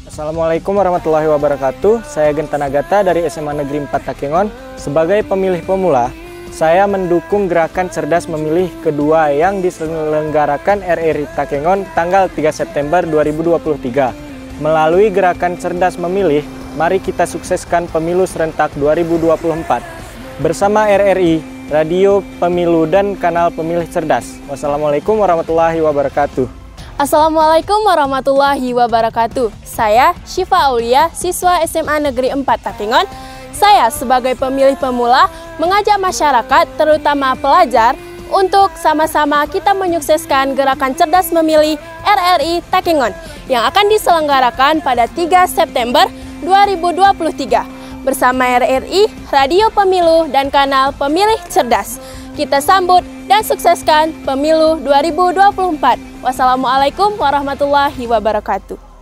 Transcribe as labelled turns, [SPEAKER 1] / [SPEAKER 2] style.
[SPEAKER 1] Assalamualaikum warahmatullahi wabarakatuh. Saya Genta Nagata dari SMA Negeri 4 Takengon. Sebagai pemilih pemula, saya mendukung gerakan cerdas memilih kedua yang diselenggarakan RRI Takengon tanggal 3 September 2023. Melalui gerakan cerdas memilih, mari kita sukseskan pemilu serentak 2024. Bersama RRI, Radio Pemilu dan Kanal Pemilih Cerdas. Wassalamualaikum warahmatullahi wabarakatuh.
[SPEAKER 2] Assalamualaikum warahmatullahi wabarakatuh. Saya Syifa Aulia, siswa SMA Negeri 4 Takengon. Saya sebagai pemilih pemula mengajak masyarakat, terutama pelajar, untuk sama-sama kita menyukseskan gerakan cerdas memilih RRI Takengon yang akan diselenggarakan pada 3 September 2023 bersama RRI, Radio Pemilu dan Kanal Pemilih Cerdas. Kita sambut dan sukseskan pemilu 2024. Wassalamualaikum warahmatullahi wabarakatuh.